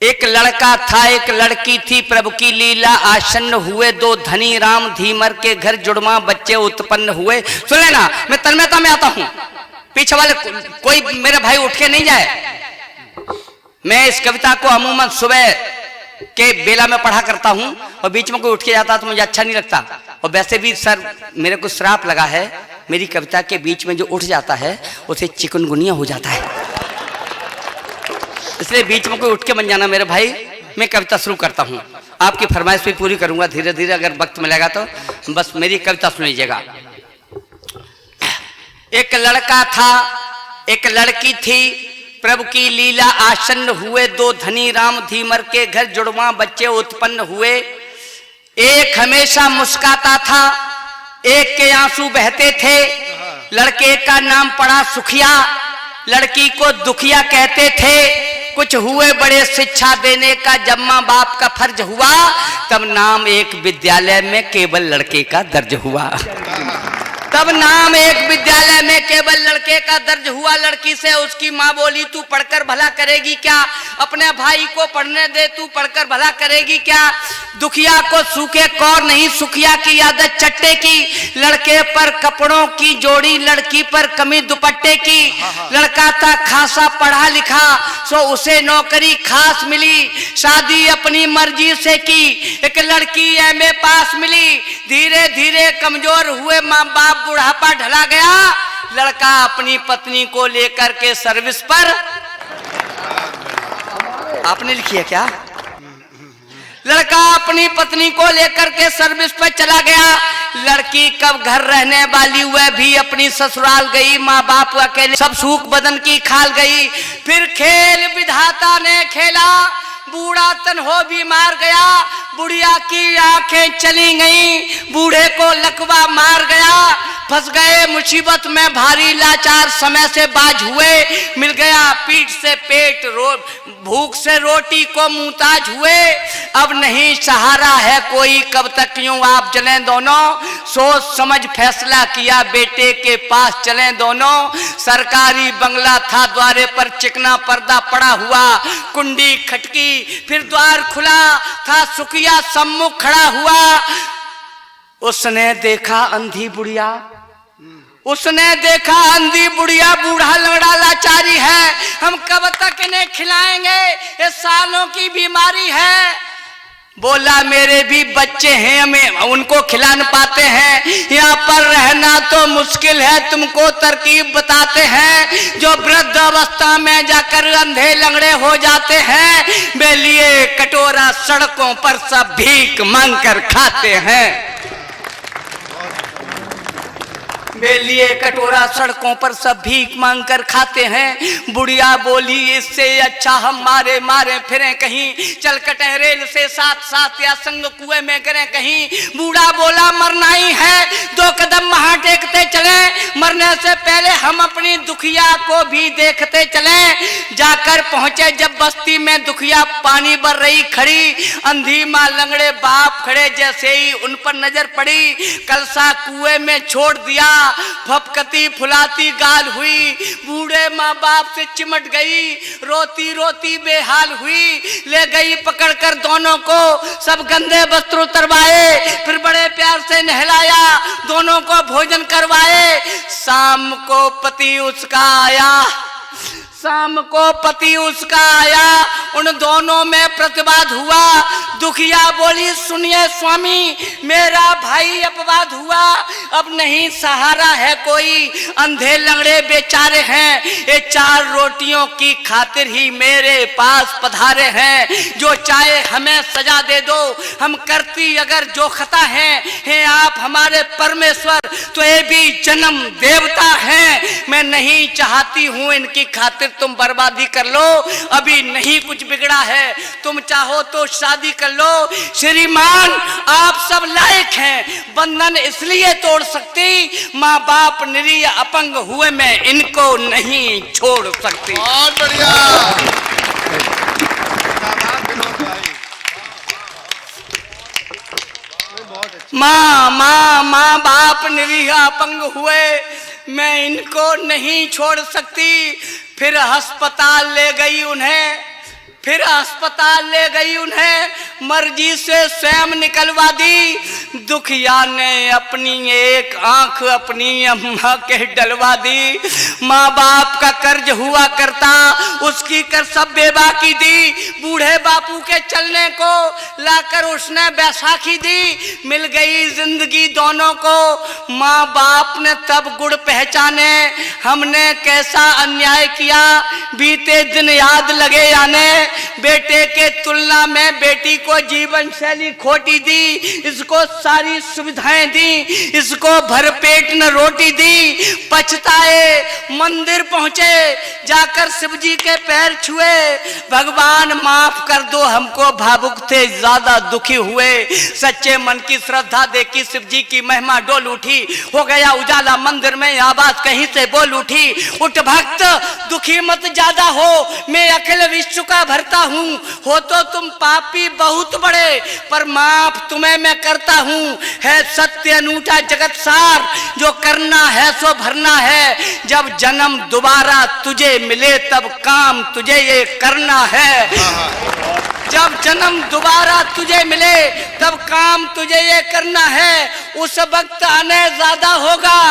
एक लड़का था, एक लड़की थी, प्रभु की लीला आसन्न हुए, दो धनी राम धीमर के घर जुड़वा बच्चे उत्पन्न हुए। सुन लेना, मैं तन्मयता में आता हूं, पीछे वाले कोई मेरे भाई उठ के नहीं जाए। मैं इस कविता को अमूमन सुबह के बेला में पढ़ा करता हूं और बीच में कोई उठ के जाता तो मुझे अच्छा नहीं लगता। और वैसे भी सर मेरे को श्राप लगा है, मेरी कविता के बीच में जो उठ जाता है उसे चिकनगुनिया हो जाता है, इसलिए बीच में कोई उठ के बन जाना मेरे भाई। मैं कविता शुरू करता हूं, आपकी फरमाइश भी पूरी करूंगा धीरे धीरे, अगर वक्त मिलेगा तो बस मेरी कविता सुन लीजिएगा। एक लड़का था, एक लड़की थी, प्रभु की लीला आसन्न हुए, दो धनी राम धीमर के घर जुड़वा बच्चे उत्पन्न हुए। एक हमेशा मुस्काता था, एक के आंसू बहते थे। लड़के का नाम पड़ा सुखिया, लड़की को दुखिया कहते थे। कुछ हुए बड़े शिक्षा देने का, जब मां बाप का फर्ज हुआ तब नाम एक विद्यालय में केवल लड़के का दर्ज हुआ। तब नाम एक विद्यालय में केवल लड़के का दर्ज हुआ। लड़की से उसकी माँ बोली, तू पढ़कर भला करेगी क्या? अपने भाई को पढ़ने दे, तू पढ़कर भला करेगी क्या? दुखिया को सूखे कौर नहीं, सुखिया की आदत चट्टे की। लड़के पर कपड़ों की जोड़ी, लड़की पर कमी दुपट्टे की। लड़का था खासा पढ़ा लिखा, सो उसे नौकरी खास मिली। शादी अपनी मर्जी से की, एक लड़की एमए पास मिली। धीरे धीरे कमजोर हुए माँ बाप, बुढ़ापा ढला गया। लड़का अपनी पत्नी को लेकर के सर्विस पर, आपने लिखी है क्या? लड़का अपनी पत्नी को लेकर के सर्विस पर चला गया। लड़की कब घर रहने वाली, वह भी अपनी ससुराल गई। माँ बाप अकेले सब सूख बदन की खाल गई। फिर खेल विधाता ने खेला, बूढ़ा तन हो बीमार गया। बुढ़िया की आंखें चली गईं, बूढ़े को लकवा मार गया। फंस गए मुसीबत में भारी लाचार, समय से बाज हुए। मिल गया पीठ से पेट, भूख से रोटी को मुहताज हुए। अब नहीं सहारा है कोई, कब तक यूं आप जलें दोनों। सोच समझ फैसला किया, बेटे के पास चलें दोनों। सरकारी बंगला था, द्वारे पर चिकना पर्दा पड़ा हुआ। कुंडी खटकी, फिर द्वार खुला था, सुखिया सम्मुख खड़ा हुआ। उसने देखा अंधी बुढ़िया, उसने देखा अंधी बुढ़िया, बूढ़ा लंगड़ा लाचारी है। हम कब तक इन्हें खिलाएंगे, ये सालों की बीमारी है। बोला मेरे भी बच्चे हैं, हमें उनको खिला न पाते हैं। यहाँ पर रहना तो मुश्किल है, तुमको तरकीब बताते हैं। जो वृद्ध अवस्था में जाकर अंधे लंगड़े हो जाते हैं, वे लिए कटोरा सड़कों पर सब भीख मांग कर खाते हैं। वे लिए कटोरा सड़कों पर सब भीख मांग कर खाते हैं। बुढ़िया बोली, इससे अच्छा हम मारे मारे फिरें कहीं, चल कटें रेल से साथ साथ, या संग कुएं में गिरें कहीं। बूढ़ा बोला, मरना ही है, दो कदम वहां टेकते चलें। मरने से पहले हम अपनी दुखिया को भी देखते चलें। जाकर पहुंचे जब बस्ती में, दुखिया पानी भर रही खड़ी। अंधी माँ लंगड़े बाप खड़े, जैसे ही उन पर नजर पड़ी, कलसा कुएं में छोड़ दिया। फपकती फुलाती गाल हुई, बूढ़े माँ बाप से चिमट गई। रोती रोती बेहाल हुई, ले गई पकड़कर दोनों को, सब गंदे वस्त्र उतरवाए। फिर बड़े प्यार से नहलाया, दोनों को भोजन करवाए। शाम को पति उसका आया, शाम को पति उसका आया, उन दोनों में प्रतिवाद हुआ। दुखिया बोली, सुनिए स्वामी, मेरा भाई अपवाद हुआ। अब नहीं सहारा है कोई, अंधे लंगड़े बेचारे हैं। ये 4 रोटियों की खातिर ही मेरे पास पधारे हैं। जो चाहे हमें सजा दे दो, हम करती अगर जो खता है आप हमारे परमेश्वर, तो ये भी जन्म देवता हैं। मैं नहीं चाहती हूँ इनकी खातिर तुम बर्बादी कर लो, अभी नहीं कुछ बिगड़ा है, तुम चाहो तो शादी कर लो। श्रीमान आप सब लायक हैं, बंधन इसलिए तोड़ सकती, माँ बाप निरीह अपंग हुए मैं इनको नहीं छोड़ सकती। बहुत बढ़िया। माँ बाप निरीह अपंग हुए मैं इनको नहीं छोड़ सकती। फिर अस्पताल ले गई उन्हें, फिर अस्पताल ले गई, उन्हें मर्जी से स्वयं निकलवा दी। दुखिया ने अपनी एक आंख अपनी अम्मा के डलवा दी। माँ बाप का कर्ज हुआ करता, उसकी कर्तव्य बाकी दी। बूढ़े बापू के चलने को लाकर उसने बैसाखी दी। मिल गई जिंदगी दोनों को, माँ बाप ने तब गुड़ पहचाने, हमने कैसा अन्याय किया। बीते दिन याद लगे आने, बेटे के तुलना में बेटी को जीवन शैली खोटी दी। इसको सारी सुविधाएं दी, इसको भरपेट न रोटी दी। पछताए मंदिर पहुंचे, जाकर शिव जी के पैर छुए। भगवान माफ कर दो हमको, भावुक थे ज्यादा दुखी हुए। सच्चे मन की श्रद्धा देखी शिव जी की महिमा डोल उठी। हो गया उजाला मंदिर में, आवाज कहीं से बोल उठी। उठ भक्त दुखी मत ज्यादा हो, मैं अखिल विश्व का भरता हूँ। हो तो तुम पापी बहुत बड़े, पर माफ तुम्हें मैं करता हूँ। है सत्य अनूठा जगत सार, जो करना है सो भरना है। जब जन्म दोबारा तुझे मिले, तब काम तुझे ये करना है। जब जन्म दोबारा तुझे मिले, तब काम तुझे ये करना है। उस वक्त अन्याय ज्यादा होगा,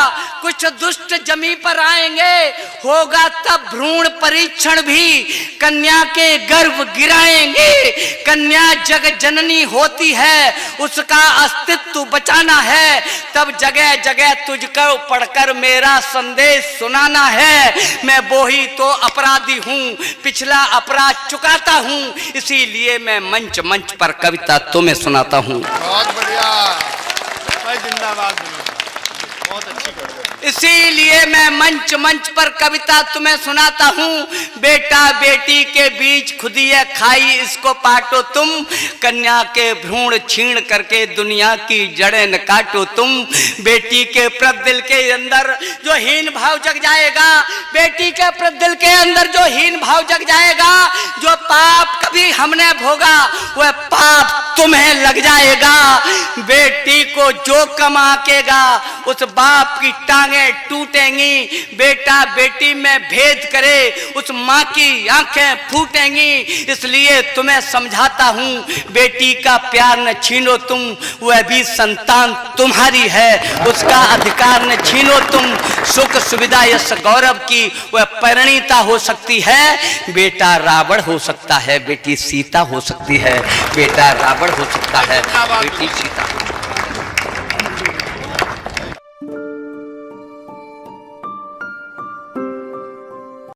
कुछ दुष्ट जमी पर आएंगे। होगा तब भ्रूण परीक्षण भी, कन्या के गर्भ गिराएंगे। कन्या जग जननी होती है, उसका अस्तित्व बचाना है। तब जगह जगह तुझको पढ़कर मेरा संदेश सुनाना है। मैं वही तो अपराधी हूँ, पिछला अपराध चुकाता हूँ। इसीलिए मैं मंच मंच पर कविता तुम्हें सुनाता हूँ। बहुत बढ़िया भाई, जिंदाबाद, बहुत अच्छी कविता। इसीलिए मैं मंच मंच पर कविता तुम्हें सुनाता हूँ। बेटा बेटी के बीच खुदिया खाई, इसको पाटो तुम। कन्या के भ्रूण छीण करके दुनिया की जड़ें न काटो तुम। बेटी के प्रदिल के अंदर जो हीन भाव जग जाएगा, बेटी के प्रदिल के अंदर जो हीन भाव जग जाएगा, जो पाप कभी हमने भोगा, वह पाप तुम्हें लग जाएगा। बेटी को जो कमाकेगा, उस बाप की टांगे टूटेंगी। बेटा बेटी में भेद करे, उस माँ की आंखें फूटेंगी। इसलिए तुम्हें समझाता हूँ, बेटी का प्यार न छीनो तुम, वह भी संतान तुम्हारी है, उसका अधिकार न छीनो तुम। सुख सुविधा यश गौरव की वह परिणीता हो सकती है। बेटा रावण हो सकता है, बेटी सीता हो सकती है। बेटा रावण हो सकता है, बेटी सीता।